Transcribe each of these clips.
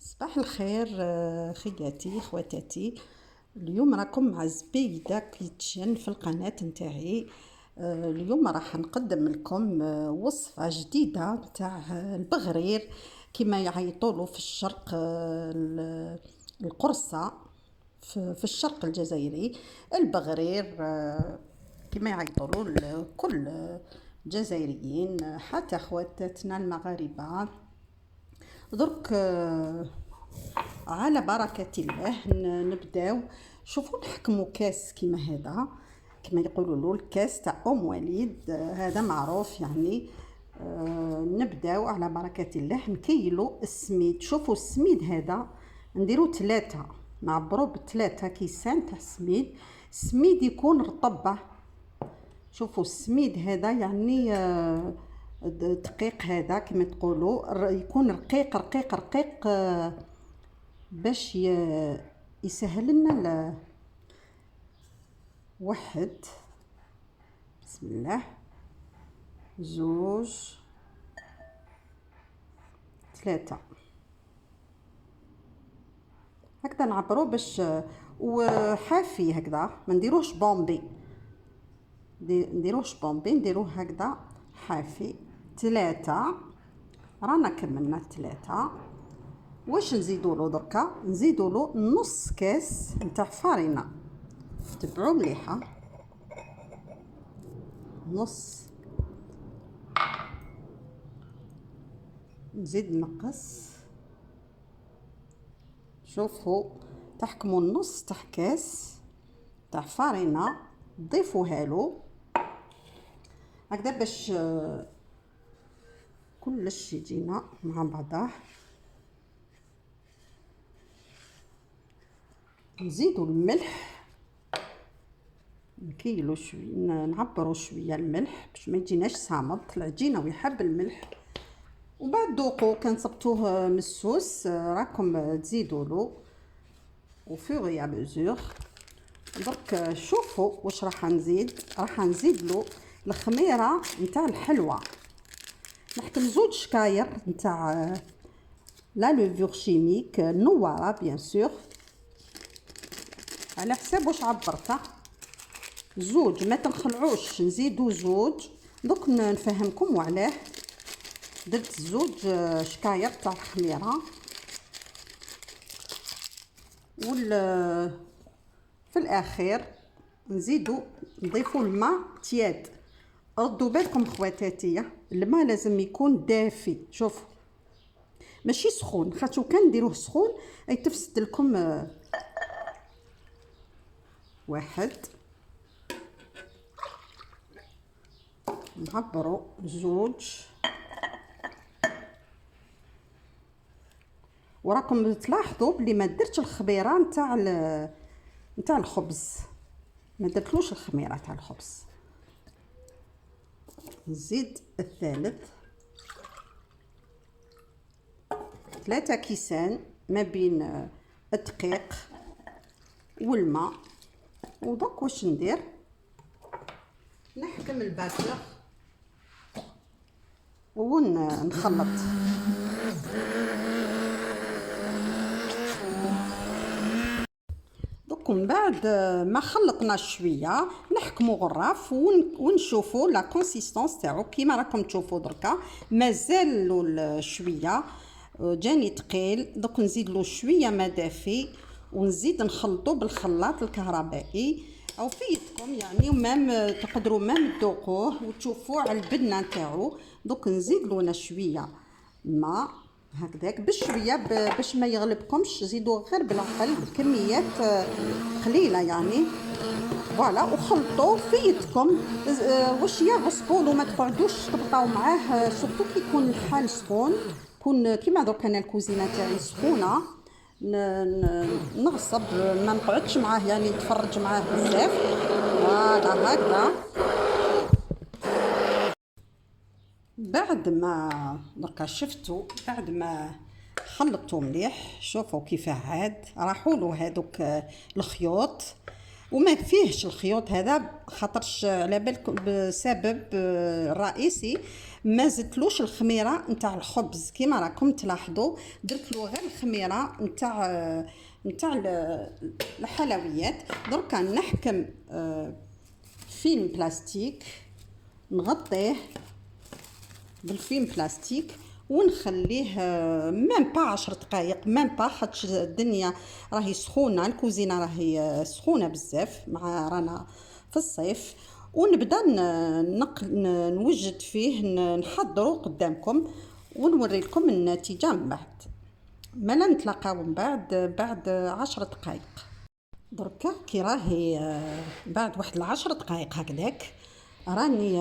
صباح الخير، خياتي خواتاتي. اليوم راكم مع زبيدة كيتشن في القناة نتاعي. اليوم راح نقدم لكم وصفة جديدة نتاع البغرير كما يعيطولو في الشرق، القرصة في الشرق الجزائري. البغرير كما يعيطولو كل الجزائريين، حتى خواتاتنا المغاربة. درك على بركة الله نبداو. شوفوا نحكموا كاس كيما هذا، كما يقولوا له الكاس تاع ام وليد، هذا معروف يعني. نبداو على بركة الله نكيلو السميد. شوفوا السميد هذا نديرو 3، نعبرو ب3 كيسان تاع سميد. السميد يكون رطب. شوفوا السميد هذا يعني دقيق، هذا كما تقولوا يكون رقيق رقيق رقيق، باش يسهل لنا واحد. بسم الله، زوج، 3 هكذا نعبرو باش وحافي هكذا، ما نديروش بومبي، نديروه هكذا حافي. 3 رانا كملنا 3. واش نزيدولو دركا؟ نزيدولو نص كاس نتاع فارينة. تبعوا مليحه، نص. نزيد نقص. شوفوا تحكموا النص تاع كاس تاع فارينة، ضيفوها له هكذا باش كلش يجينا مع بعضه. نزيدوا الملح، نكيلو شويه، نعبروا شويه الملح باش ما يجيناش صامد. العجينه ويحب الملح. وبعد ذوقوا كان صبتوه مسوس، راكم تزيدوا له وفور يا مزور. درك شوفوا واش راح نزيد له الخميره نتاع الحلوى. نحكم 2 شكاير نتاع لا لوفور شيميك نواره بيان سور، على حساب واش عبرته. 2 ما تنخلعوش، نزيدو 2. دوك نفهمكم وعلاه درت 2 شكاير تاع الخميره. في الاخير نضيفوا الماء تياد. ردوا بالكم خواتاتي، الماء لازم يكون دافي. شوفوا ماشي سخون، خاطر كان نديروه سخون اي تفسد لكم. 1 نعبروا 2. وراكم تلاحظوا بلي ما درتش الخميره نتاع الخبز، ما درتلوش الخميره تاع الخبز. نزيد الثالث 3 كيسان ما بين الدقيق والماء. ودوك واش ندير؟ نحكم الباتر ونخلط. دوك من بعد ما خلطنا شويه نحكموا غراف ونشوفوا لا كونسيستانس تاعو كيما راكم تشوفوا دركا. مازال شويه جاني ثقيل. دوك نزيد له شويه ما دافي ونزيد نخلطو بالخلاط الكهربائي او في يدكم يعني، ومام تقدروا تذوقوه وتشوفوا على البنه نتاعو. دوك نزيد له انا شويه ماء هكذاك بشويه باش ما يغلبكمش. زيدوا غير بالعقل كميات قليله يعني. فوالا وخلطوا في يدكم واش يغصبوا له، ما تقعدوش تقطعوا معاه. سورتو كي يكون الحال سخون، يكون كيما درك انا الكوزينه تاعي سخونه، نغصب ما نقعدش معاه يعني نتفرج معاه بزاف. فوالا هكذا. بعد ما دركا شفتوا بعد ما خلطته مليح، شوفوا كيف عاد راحوا له هذوك الخيوط. وما فيهش الخيوط هذا، خاطرش على بالكم بسبب رئيسي ما زدتلوش الخميره نتاع الخبز. كيما راكم تلاحظوا درت له غير الخميره نتاع الحلويات. دركا نحكم فيلم بلاستيك، نغطيه بالفيلم بلاستيك ونخليه ميم با 10 دقائق، ميم با، خاطش الدنيا راهي سخونه، الكوزينه راهي سخونه بزاف مع رانا في الصيف. ونبدا نوجد فيه، نحضره قدامكم ونوري لكم النتيجه من بعد. مالا نتلاقاو من بعد 10 دقائق. دركا كي راهي بعد واحد 10 دقائق هكذاك راني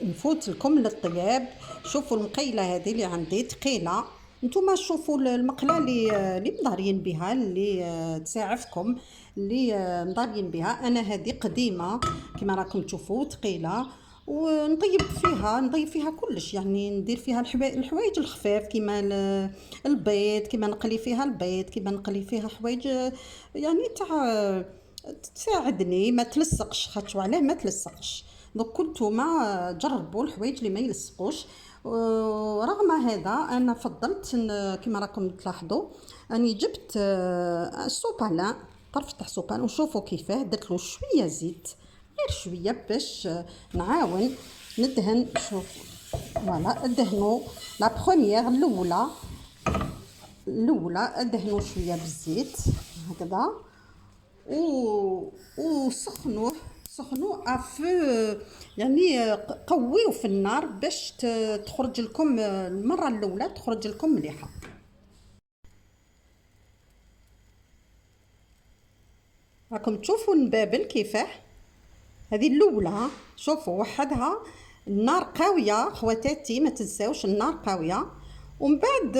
نفوت لكم للطياب. شوفوا المقيله هذه اللي عندي ثقيله، نتوما شوفوا المقله اللي مضارين بها، اللي تساعفكم، اللي مضارين بها. انا هذه قديمه كما راكم تشوفوا ثقيله، ونطيب فيها كلش، يعني ندير فيها الحوايج الخفاف كيما البيض، كيما نقلي فيها البيض، كيما نقلي فيها حوايج يعني تاع تساعدني ما تلصقش. خاطر علاه ما تلصقش، دونك كنتوما جربوا الحوايج اللي ما يلصقوش. رغم هذا انا فضلت كما راكم تلاحظوا اني جبت السوبالان، طرف تاع سوبان، وشوفوا كيفاه درت له شويه زيت، غير شويه باش نعاون ندهن. شوف فوالا ادهنوا لا بروميير الاولى ادهنوا شويه بالزيت هكذا، وسخنوه افو، يعني قويو في النار باش تخرج لكم المره الاولى تخرج لكم مليحه. راكم تشوفوا النبابل كيفاه، هذه الاولى شوفوا وحدها. النار قويه خواتاتي، ما تنساوش النار قويه. ومن بعد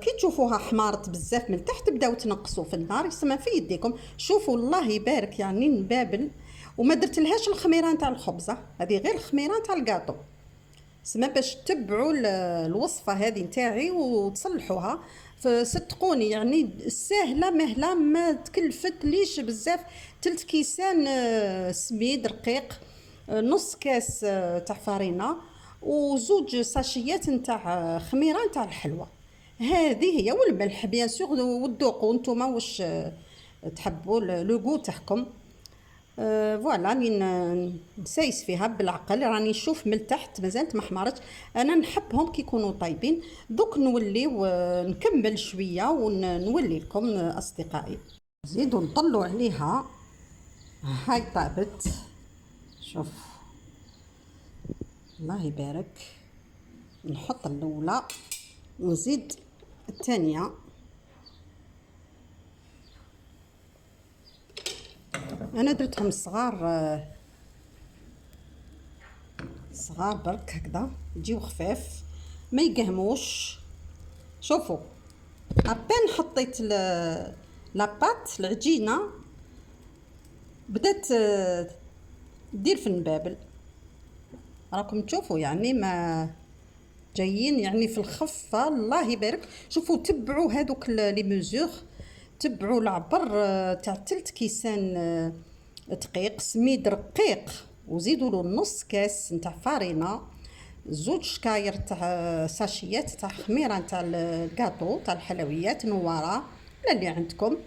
كي تشوفوها حمارت بزاف من تحت تبداو تنقصوا في النار، يسمى في يديكم. شوفوا الله يبارك يعني نبابل، وما درت لهاش الخميره نتاع الخبزه، هذه غير الخميره نتاع الكاطو. سما باش تتبعوا الوصفه هذه نتاعي وتصلحوها. فصدقوني يعني سهله مهله، ما تكلفت ليش بزاف. 3 كيسان سميد رقيق، نص كاس تاع فارينه، وزوج ساشيات نتاع خميره نتاع الحلوى. هذه هي، والملح بيان سور، وتذوقوا نتوما واش تحبوا لو غو تاعكم. فوالا راني نسايس فيها بالعقل، راني نشوف من تحت مازالت ما حمرتش. انا نحبهم كي يكونوا طايبين. دوك نوليو نكمل شويه ونولي لكم اصدقائي. نزيدو نطلوا عليها، هاي طابت. شوف الله يبارك، نحط الاولى ونزيد الثانيه. انا درتهم صغار برك هكذا، يجيو خفاف ما يقهموش. شوفوا ابان حطيت لاباط العجينه بدات دير في النبابل. راكم تشوفوا يعني ما جايين يعني في الخفه. الله يبارك. شوفوا تبعوا هذوك لي ميزور، تبعوا العبر تاع 3 كيسان دقيق سميد رقيق، وزيدوا له نص كاس نتاع فارينه، 2 شكاير تاع ساشيات تاع خميره تاع الكاطو تاع الحلويات نواره ولا اللي عندكم،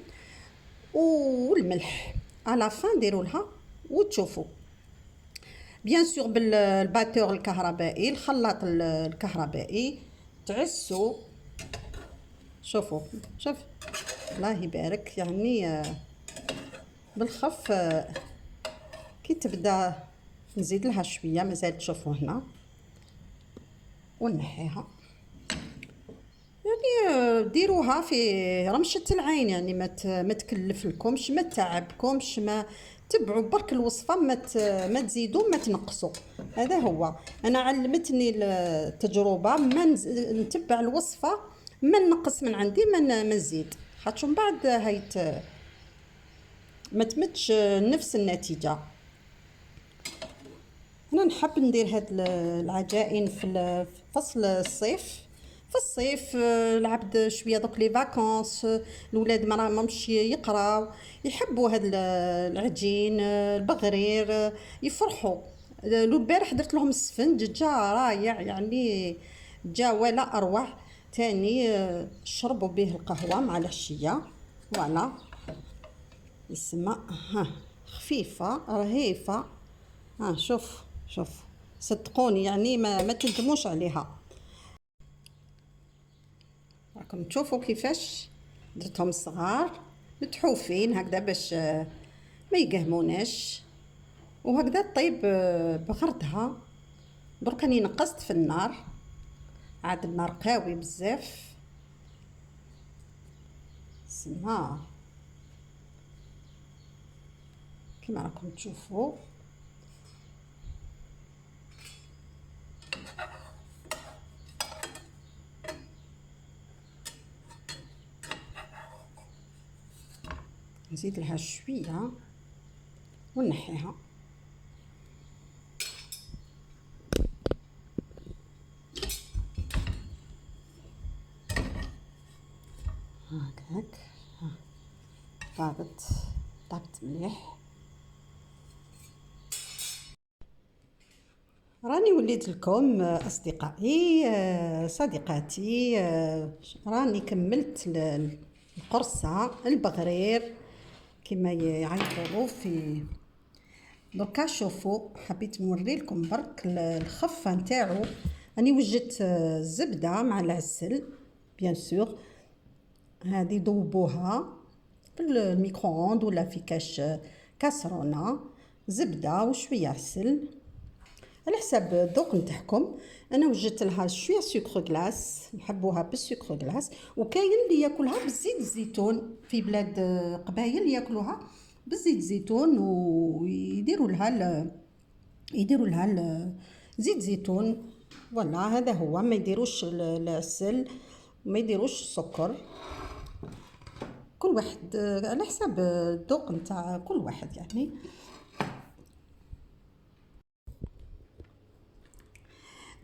والملح على فان ديروا لها. وتشوفوا بيان سور بالباتور الكهربائي، الخلاط الكهربائي تعسوا. شوفوا شوف الله يبارك يعني بالخف. كي تبدا نزيد لها شويه مازال، تشوفوا هنا ونحيها. يعني ديروها في رمشه العين، يعني ما تكلف لكمش، ما تعبكمش، ما تبعوا برك الوصفه، ما تزيدوا ما تنقصوا. هذا هو. انا علمتني التجربه، ما نتبع الوصفه، ما نقص من عندي، ما نزيد، خاطر من بعد هيت ما تمتش نفس النتيجه. انا نحب ندير هاد العجائن في فصل الصيف، في الصيف العبد شويه دوك لي فاكونس، الولاد ما راهمش يقراو، يحبوا هاد العجين، البغرير، يفرحوا. لو البارح درت لهم السفنج جا رايع يعني، جا ولا اروع. تاني شربوا به القهوه مع العشيه. فوالا يسمى ها، خفيفه رهيفه. ها شوف شوف، صدقوني يعني ما تندموش عليها. راكم تشوفوا كيفاش درتهم صغار متحوفين هكذا باش ما يقهموناش، وهكذا طيب بغردها. درك راني نقصت في النار، عاد النار قوي بزاف. سما كيما راكم تشوفوا. نزيد لها شويه ونحيها. هكاك طابت مليح. راني وليت لكم أصدقائي، صديقاتي، راني كملت القرصة البغرير كما يعيطولو في. دركا شوفوا، حبيت نوري لكم برك الخفة نتاعو. راني وجدت الزبدة مع العسل بيان سور، هذه ذوبوها في الميكرووند ولا في كاسرونه، زبده وشويه عسل على حساب الذوق نتاعكم. انا وجدت لها شويه سكر غلاس، نحبوها بالسكر غلاس. وكاين اللي ياكلها بالزيت الزيتون، في بلاد قبايل ياكلوها بالزيت الزيتون يديروا لها زيت زيتون. فوالا هذا هو، ما يديروش العسل وما يديروش السكر. كل واحد على حساب الذوق نتاع كل واحد يعني.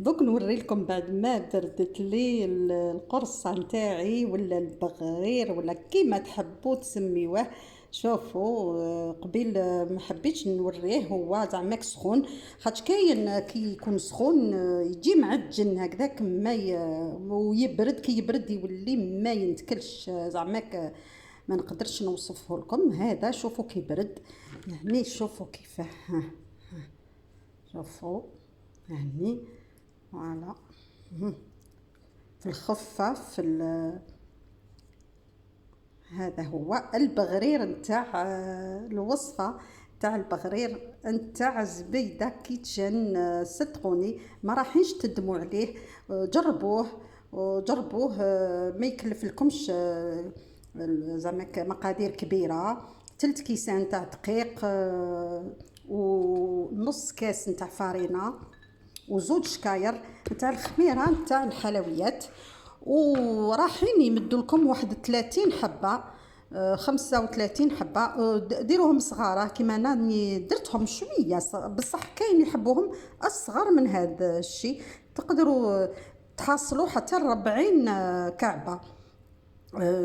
دوك نوري لكم بعد ما بردت لي القرصه نتاعي ولا البغرير ولا كيما تحبوا تسميوه. شوفوا قبيل ما حبيتش نوريه هو زعما سخون، خاطش كاين كي يكون سخون يجي معجن هكذاك ما ويبرد، كي يبرد يولي ما ينتكلش زعما ما نقدرش نوصفه لكم. هذا شوفوا كي برد يعني، شوفوا كيفاه. شوفوا يعني فوالا في الخفة هذا هو البغرير نتاع الوصفة تاع البغرير نتاع زبيدة كيتشن. صدقوني ما راحينش تدموا عليه، جربوه وجربوه. ما يكلف لكمش زعما مقادير كبيرة. 3 كيسان تاع دقيق، ونص كاس نتاع فارينة، وزوج شكاير نتاع الخميره نتاع الحلويات. وراحين يمدوا لكم واحد 30 حبه، 35 حبه. ديروهم صغاره كيما انني درتهم شويه، بصح كاين يحبوهم اصغر من هذا الشيء. تقدروا تحصلوا حتى 40 كعبه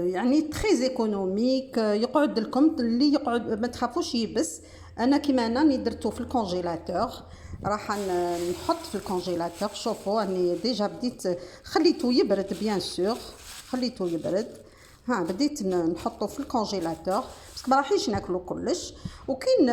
يعني تري ايكونوميك. يقعد لكم اللي يقعد، ما تخافوش يبس. انا كيما انني درتو في الكونجيلاتور، راح نحط في الكونجيلاتور. شوفوا اني ديجا بديت خليته يبرد بيان سور، خليته يبرد. ها بديت نحطه في الكونجيلاتور باسكو ما راحيش ناكلو كلش. وكين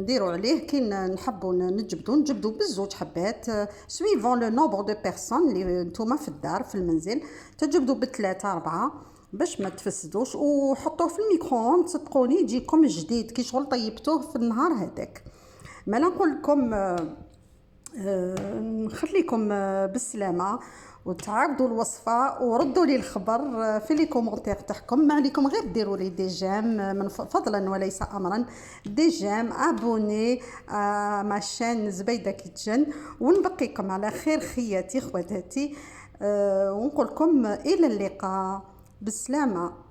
نديرو عليه، كين نحبوا نجبدو بزوج حبات سويفون لو نومبر دو بيرسون اللي نتوما في الدار في المنزل. تجبدوا بثلاثة 4 باش ما تفسدوش، وحطوه في الميكرووند. صدقوني يجيكم جديد كي شغل طيبتوه في النهار هذاك. ما نقول لكم نخليكم بالسلامه، وتعاودوا الوصفه وردوا لي الخبر في لي كومونتير تاعكم. ما عليكم غير ديروا لي دي جيم من فضلا وليس امرا، دي جيم، ابوني ما شان زبيده كيتشن. ونبقيكم على خير خياتي خواتاتي، ونقول لكم الى اللقاء بالسلامه.